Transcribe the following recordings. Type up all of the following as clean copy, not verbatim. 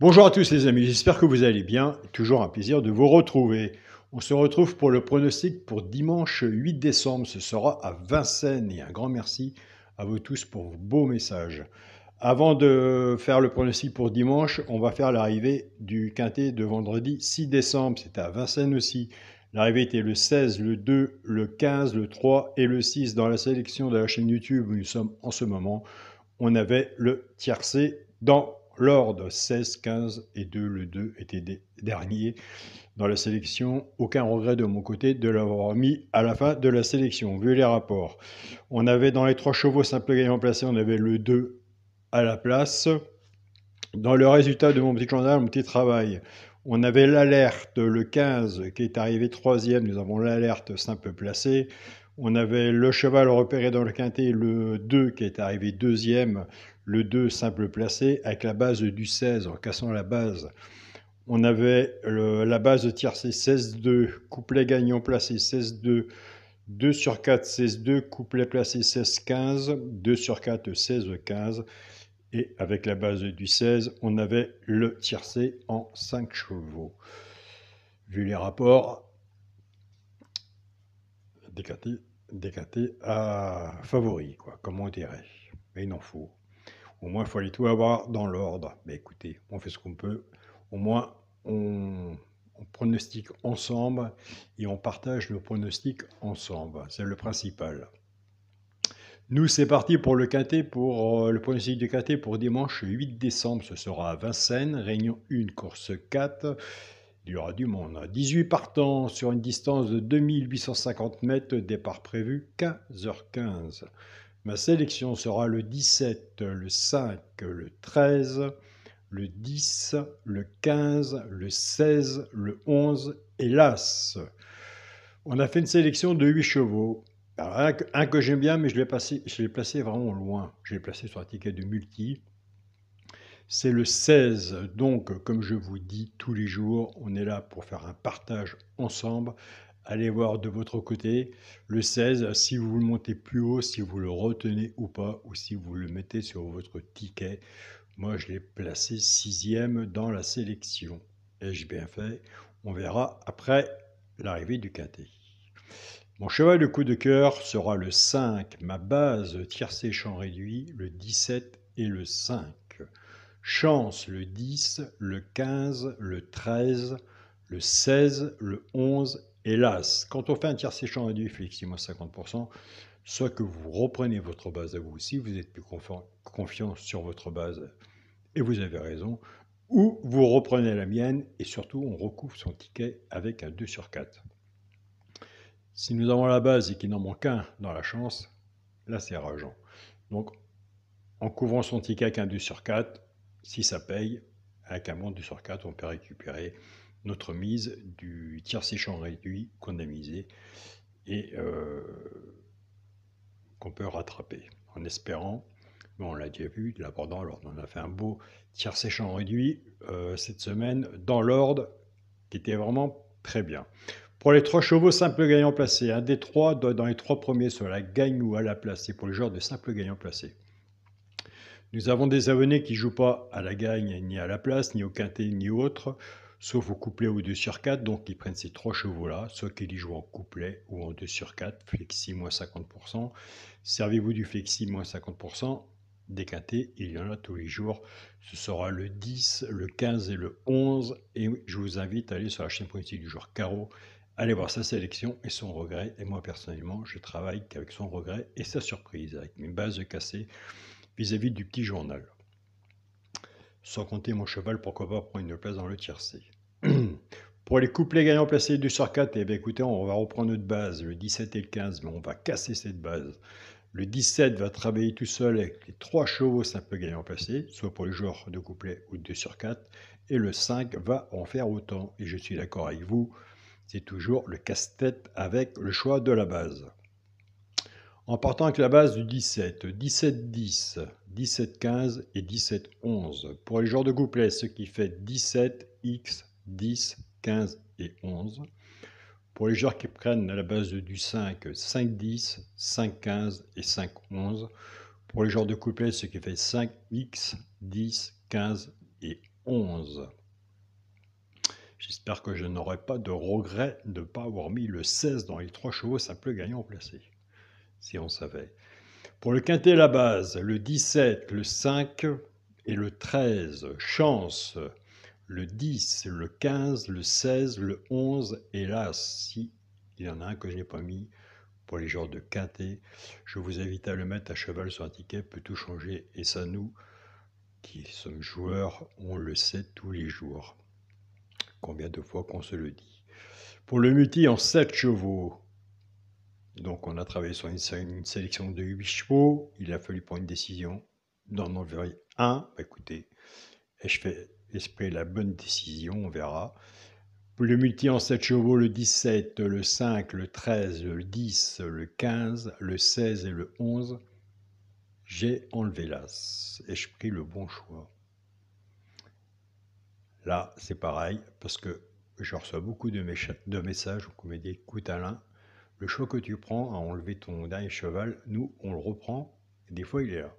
Bonjour à tous les amis, j'espère que vous allez bien. Toujours un plaisir de vous retrouver. On se retrouve pour le pronostic pour dimanche 8 décembre. Ce sera à Vincennes et un grand merci à vous tous pour vos beaux messages. Avant de faire le pronostic pour dimanche, on va faire l'arrivée du quintet de vendredi 6 décembre. C'était à Vincennes aussi. L'arrivée était le 16, le 2, le 15, le 3 et le 6 dans la sélection de la chaîne YouTube où nous sommes en ce moment. On avait le tiercé dans l'ordre 16, 15 et 2. Le 2 était des derniers dans la sélection. Aucun regret de mon côté de l'avoir mis à la fin de la sélection, vu les rapports. On avait dans les 3 chevaux simple gagnant placé, on avait le 2 à la place. Dans le résultat de mon petit journal, mon petit travail, on avait l'alerte, le 15 qui est arrivé 3e. Nous avons l'alerte simple placé. On avait le cheval repéré dans le quintet, le 2 qui est arrivé 2e, le 2 simple placé, avec la base du 16 en cassant la base. On avait la base de tiercé 16-2, couplet gagnant placé 16-2, 2 sur 4 16-2, couplet placé 16-15, 2 sur 4 16-15. Et avec la base du 16, on avait le tiercé en 5 chevaux. Vu les rapports, décanté à favori, quoi, comme on dirait. Mais il en faut. Au moins, il fallait tout avoir dans l'ordre. Mais écoutez, on fait ce qu'on peut. Au moins, on pronostique ensemble et on partage le pronostic ensemble. C'est le principal. Nous, c'est parti pour le quintet, pour le pronostic du quintet pour dimanche 8 décembre. Ce sera à Vincennes, réunion 1, course 4. Il y aura du monde. 18 partants sur une distance de 2850 mètres, départ prévu 15h15. Ma sélection sera le 17, le 5, le 13, le 10, le 15, le 16, le 11 et l'As. On a fait une sélection de 8 chevaux. Alors, un que j'aime bien, mais je l'ai placé vraiment loin. Je l'ai placé sur un ticket de multi. C'est le 16. Donc, comme je vous dis tous les jours, on est là pour faire un partage ensemble. Allez voir de votre côté le 16, si vous le montez plus haut, si vous le retenez ou pas, ou si vous le mettez sur votre ticket. Moi, je l'ai placé 6e dans la sélection. Ai-je bien fait? On verra après l'arrivée du quintet. Mon cheval de coup de cœur sera le 5, ma base tiercé champ réduit, le 17 et le 5. Chance, le 10, le 15, le 13, le 16, le 11 et l'As. Quand on fait un tiercé champ réduit, flexible à 50%, soit que vous reprenez votre base à vous aussi, vous êtes plus confiant sur votre base et vous avez raison, ou vous reprenez la mienne et surtout on recouvre son ticket avec un 2 sur 4. Si nous avons la base et qu'il n'en manque qu'un dans la chance, là c'est rageant. Donc en couvrant son ticket avec un 2 sur 4, si ça paye, avec un bon 2 sur 4, on peut récupérer notre mise du tiercé champ réduit qu'on a misé et qu'on peut rattraper en espérant, mais on l'a déjà vu, de l'abordant l'ordre. On a fait un beau tiercé champ réduit cette semaine dans l'ordre qui était vraiment très bien. Pour les 3 chevaux simple gagnant placé, un des 3 dans les 3 premiers sur la gagne ou à la place. C'est pour le genre de simple gagnant placé. Nous avons des abonnés qui ne jouent pas à la gagne, ni à la place, ni au quintet, ni autre, sauf au couplet ou 2 sur 4, donc ils prennent ces 3 chevaux-là, soit qu'ils y jouent en couplet ou en 2 sur 4, flexi moins 50%. Servez-vous du flexi moins 50%, des quintets, il y en a tous les jours. Ce sera le 10, le 15 et le 11, et je vous invite à aller sur la chaîne politique du joueur Carreau, allez voir sa sélection et son regret, et moi personnellement, je travaille qu'avec son regret et sa surprise, avec mes bases cassées, vis-à-vis du petit journal. Sans compter mon cheval, pourquoi pas prendre une place dans le tiercé. Pour les couplets gagnants placés 2 sur 4, eh bien, écoutez, on va reprendre notre base, le 17 et le 15, mais on va casser cette base. Le 17 va travailler tout seul avec les 3 chevaux simple gagnants placés, soit pour les joueurs de couplet ou 2 sur 4, et le 5 va en faire autant. Et je suis d'accord avec vous, c'est toujours le casse-tête avec le choix de la base. En partant avec la base du 17, 17-10, 17-15 et 17-11. Pour les joueurs de couplet, ce qui fait 17, X, 10, 15 et 11. Pour les joueurs qui prennent la base du 5, 5-10, 5-15 et 5-11. Pour les joueurs de couplet, ce qui fait 5, X, 10, 15 et 11. J'espère que je n'aurai pas de regret de ne pas avoir mis le 16 dans les 3 chevaux simples gagnants placés, si on savait. Pour le quintet, la base, le 17, le 5 et le 13. Chance, le 10, le 15, le 16, le 11. Hélas, si il y en a un que je n'ai pas mis pour les genres de quintet, je vous invite à le mettre à cheval sur un ticket, peut tout changer. Et ça, nous, qui sommes joueurs, on le sait tous les jours. Combien de fois qu'on se le dit. Pour le multi en 7 chevaux, donc on a travaillé sur une sélection de 8 chevaux, il a fallu prendre une décision, d'en enlever un, écoutez, et je fais esprit la bonne décision, on verra. Pour le multi en 7 chevaux, le 17, le 5, le 13, le 10, le 15, le 16 et le 11, j'ai enlevé l'as, et je pris le bon choix. Là, c'est pareil, parce que je reçois beaucoup de messages où on me dit, écoute Alain, le choix que tu prends à enlever ton dernier cheval, nous, on le reprend, et des fois, il est là.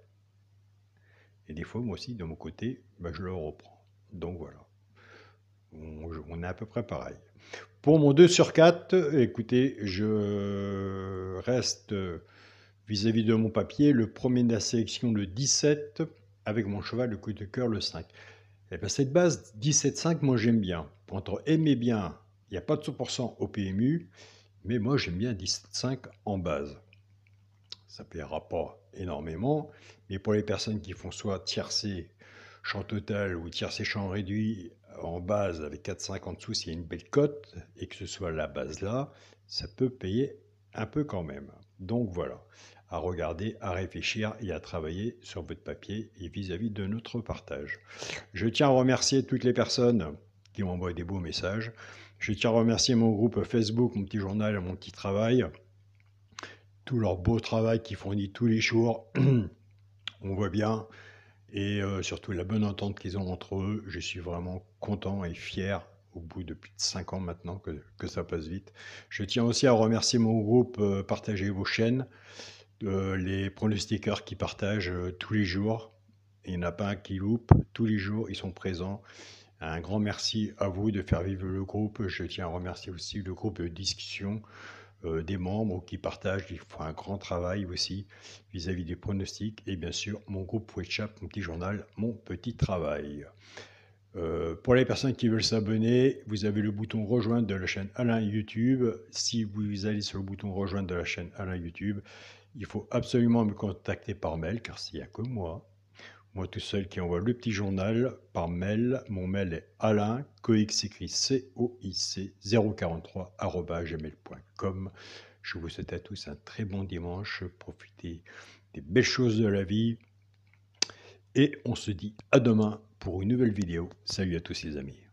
Et des fois, moi aussi, de mon côté, je le reprends. Donc voilà, on est à peu près pareil. Pour mon 2 sur 4, écoutez, je reste vis-à-vis de mon papier, le premier de la sélection, le 17, avec mon cheval, le coup de cœur, le 5. Et bien, cette base 17,5, moi j'aime bien. Entre aimer bien, il n'y a pas de 100% au PMU, mais moi j'aime bien 17,5 en base. Ça ne paiera pas énormément, mais pour les personnes qui font soit tiercé champ total ou tiercé champ réduit en base avec 4,5 en dessous, s'il y a une belle cote et que ce soit la base là, ça peut payer un peu quand même. Donc voilà, à regarder, à réfléchir et à travailler sur votre papier et vis-à-vis de notre partage. Je tiens à remercier toutes les personnes qui m'envoient des beaux messages. Je tiens à remercier mon groupe Facebook, mon petit journal, mon petit travail, tout leur beau travail qu'ils fournissent tous les jours. On voit bien, et surtout la bonne entente qu'ils ont entre eux. Je suis vraiment content et fier au bout de plus de 5 ans maintenant que ça passe vite. Je tiens aussi à remercier mon groupe Partagez vos chaînes, les pronostiqueurs qui partagent tous les jours. Il n'y en a pas un qui loupe, tous les jours ils sont présents. Un grand merci à vous de faire vivre le groupe. Je tiens à remercier aussi le groupe de discussion des membres qui partagent, ils font un grand travail aussi vis-à-vis des pronostics. Et bien sûr, mon groupe WhatsApp, mon petit journal, mon petit travail. Pour les personnes qui veulent s'abonner, vous avez le bouton rejoindre de la chaîne Alain YouTube. Si vous allez sur le bouton rejoindre de la chaîne Alain YouTube, il faut absolument me contacter par mail, car s'il n'y a que moi tout seul qui envoie le petit journal par mail. Mon mail est alain, coix écrit COIC 043@gmail.com. Je vous souhaite à tous un très bon dimanche. Profitez des belles choses de la vie. Et on se dit à demain pour une nouvelle vidéo. Salut à tous les amis.